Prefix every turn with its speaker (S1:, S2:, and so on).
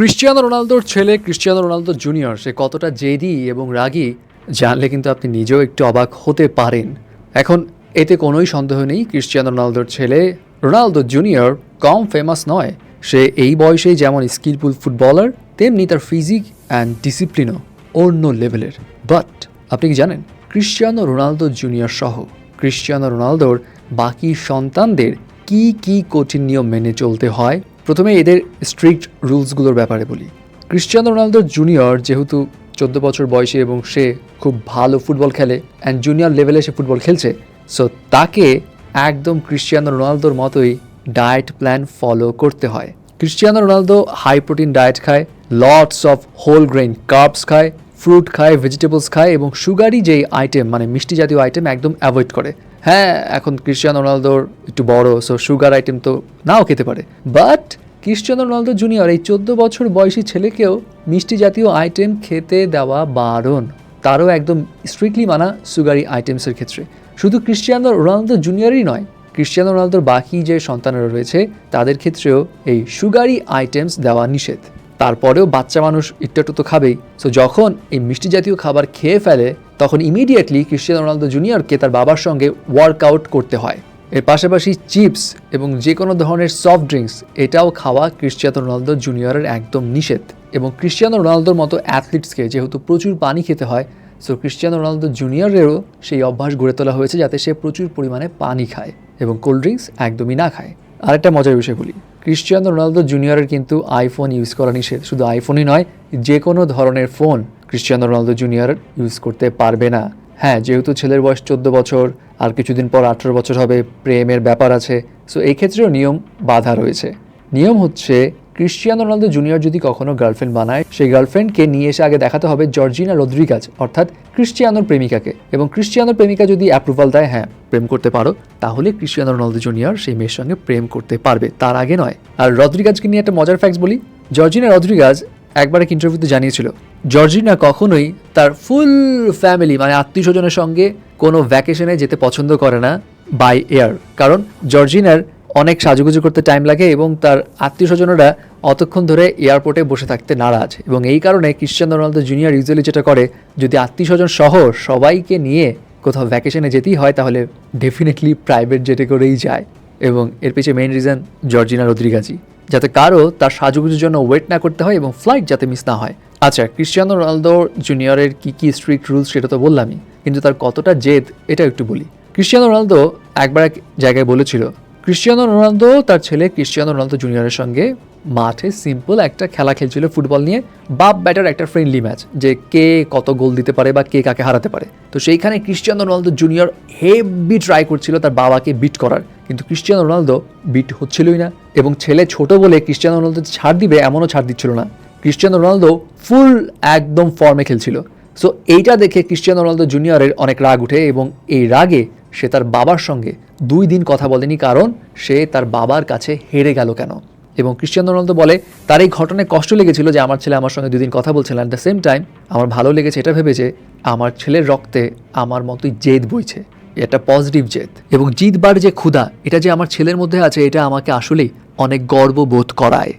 S1: Cristiano রোনালদোর ছেলে Cristiano Ronaldo junior সে কতটা জেদি এবং রাগী জানলে কিন্তু আপনি নিজেও একটু অবাক হতে পারেন। এখন এতে কোনোই সন্দেহ নেই, ক্রিশ্চিয়ানো রোনালদোর ছেলে রোনালদো জুনিয়র কম ফেমাস নয়। সে এই বয়সেই যেমন স্কিলফুল ফুটবলার, তেমনি তার ফিজিক অ্যান্ড ডিসিপ্লিনও অন্য লেভেলের। বাট আপনি কি জানেন, ক্রিশ্চিয়ানো রোনালদো জুনিয়র সহ ক্রিশ্চিয়ানো রোনালদোর বাকি সন্তানদের কি কি কঠিন নিয়ম মেনে চলতে হয়? প্রথমে এদের স্ট্রিক্ট রুলসগুলোর ব্যাপারে বলি। ক্রিশ্চিয়ানো রোনালদো জুনিয়র যেহেতু 14 বছর বয়সী এবং সে খুব ভালো ফুটবল খেলে অ্যান্ড জুনিয়র লেভেলে সে ফুটবল খেলছে, সো তাকে একদম ক্রিশ্চিয়ানো রোনালদোর মতোই ডায়েট প্ল্যান ফলো করতে হয়। Cristiano Ronaldo high protein diet খায়, lots of whole grain carbs খায়, ফ্রুট খায়, ভেজিটেবলস খায় এবং সুগারি যেই আইটেম মানে মিষ্টি জাতীয় আইটেম একদম অ্যাভয়েড করে। হ্যাঁ, এখন ক্রিশ্চিয়ানো রোনালদোর একটু বড়, সো সুগার আইটেম তো নাও খেতে পারে, বাট ক্রিশ্চিয়ানো রোনালদো জুনিয়র এই 14 বছর বয়সী ছেলেকেও মিষ্টি জাতীয় আইটেম খেতে দেওয়া বারণ। তারও একদম স্ট্রিক্টলি মানা সুগারি আইটেমসের ক্ষেত্রে। শুধু ক্রিশ্চিয়ানো রোনালদো জুনিয়রই নয়, ক্রিশ্চিয়ানো রোনালদোর বাকি যে সন্তানেরা রয়েছে তাদের ক্ষেত্রেও এই সুগারি আইটেমস দেওয়া নিষেধ। তারপরেও বাচ্চা মানুষ একটু তো খাবেই, সো যখন এই মিষ্টি জাতীয় খাবার খেয়ে ফেলে তখন ইমিডিয়েটলি ক্রিশ্চিয়ানো রোনালদো জুনিয়রকে তার বাবার সঙ্গে ওয়ার্কআউট করতে হয়। এর পাশাপাশি চিপস এবং যে কোনো ধরনের সফট ড্রিঙ্কস এটাও খাওয়া ক্রিশ্চিয়ানো রোনালদো জুনিয়রের একদম নিষেধ। এবং ক্রিশ্চিয়ানো রোনালদোর মতো অ্যাথলিটসকে যেহেতু প্রচুর পানি খেতে হয়, সো ক্রিশ্চিয়ানো রোনালদো জুনিয়রেরও সেই অভ্যাস গড়ে তোলা হয়েছে যাতে সে প্রচুর পরিমাণে পানি খায় এবং কোল্ড ড্রিঙ্কস একদমই না খায়। আরেকটা মজার বিষয় বলি, ক্রিশ্চিয়ানো রোনালদো জুনিয়রের কিন্তু আইফোন ইউজ করা নিষেধ। শুধু আইফোনই নয়, যে কোনো ধরনের phone Cristiano Ronaldo junior use করতে পারবে না। হ্যাঁ, যেহেতু ছেলের বয়স 14 বছর, আর কিছুদিন পর 18 বছর হবে, প্রেমের ব্যাপার আছে, সো এই ক্ষেত্রেও নিয়ম বাধা রয়েছে। নিয়ম হচ্ছে, ক্রিশ্চিয়ানো রোনালদো জুনিয়র যদি কখনো গার্লফ্রেন্ড বানায়, সেই গার্লফ্রেন্ডকে নিয়ে এসে আগে দেখাতে হবে জর্জিনা রদ্রিগাজ অর্থাৎ ক্রিশ্চিয়ানোর প্রেমিকাকে, এবং ক্রিশ্চিয়ানোর প্রেমিকা যদি অ্যাপ্রুভাল দেয় হ্যাঁ প্রেম করতে পারো, তাহলে ক্রিশ্চিয়ানো রোনালদো জুনিয়র সেই মেয়ের সঙ্গে প্রেম করতে পারবে, তার আগে নয়। আর রদ্রিগাজকে নিয়ে একটা মজার ফ্যাক্টস বলি, জর্জিনা রদ্রিগাজ একবার এক ইন্টারভিউতে জানিয়েছিল জর্জিনা কখনোই তার ফুল ফ্যামিলি মানে আত্মীয় স্বজনের সঙ্গে কোনো ভ্যাকেশনে যেতে পছন্দ করে না বাই এয়ার, কারণ জর্জিনার অনেক সাজুগুজু করতে টাইম লাগে এবং তার আত্মীয় স্বজনরা অতক্ষণ ধরে এয়ারপোর্টে বসে থাকতে নারাজ। এবং এই কারণে ক্রিশ্চিয়ানো রোনালদো জুনিয়র ইউজুয়ালি যেটা করে, যদি আত্মীয় স্বজন সহ সবাইকে নিয়ে কোথাও ভ্যাকেশনে যেতেই হয় তাহলে ডেফিনেটলি প্রাইভেট জেটে করেই যায়। এবং এর পিছিয়ে মেইন রিজন জর্জিনা রদ্রিগাজই, যাতে কারো তার সাজুগুজুর জন্য ওয়েট না করতে হয় এবং ফ্লাইট যাতে মিস না হয়। আচ্ছা, ক্রিশ্চিয়ানো রোনালদো জুনিয়রের কী স্ট্রিক্ট রুলস সেটা তো বললামই, কিন্তু তার কতটা জেদ এটা একটু বলি। ক্রিশ্চিয়ানো রোনালদো একবার এক জায়গায় বলেছিল, ক্রিশ্চিয়ানো রোনালদো তার ছেলে ক্রিশ্চিয়ানো রোনালদো জুনিয়রের সঙ্গে মাঠে সিম্পল একটা খেলা খেলছিল ফুটবল নিয়ে, বাপ ব্যাটার একটা ফ্রেন্ডলি ম্যাচ, যে কে কত গোল দিতে পারে বা কে কাকে হারাতে পারে। তো সেইখানে Cristiano Ronaldo junior heavy try করছিল তার বাবাকে বিট করার, কিন্তু ক্রিশ্চিয়ানো রোনালদো বিট হচ্ছিলই না। এবং ছেলে ছোট বলে ক্রিশ্চিয়ানো রোনালদো ছাড় দিবে এমনও ছাড় দিচ্ছিল না, ক্রিশ্চিয়ানো রোনালদো ফুল একদম ফর্মে খেলছিল। সো এইটা দেখে ক্রিশ্চিয়ানো রোনালদো জুনিয়রের অনেক রাগ উঠে এবং এই রাগে সে তার বাবার সঙ্গে 2 দিন কথা বলেনি, কারণ সে তার বাবার কাছে হেরে গেল কেন। এবং ক্রিশ্চিয়ানো রোনালদো বলে তার এই ঘটনায় কষ্ট লেগেছিল যে আমার ছেলে আমার সঙ্গে 2 দিন কথা বলছিল, অ্যাট দ্য সেম টাইম আমার ভালো লেগেছে এটা ভেবে যে আমার ছেলের রক্তে আমার মতোই জেদ বইছে, এটা পজিটিভ জেদ এবং জিতবার যে ক্ষুধা এটা যে আমার ছেলের মধ্যে আছে, এটা আমাকে আসলেই অনেক গর্ববোধ করায়।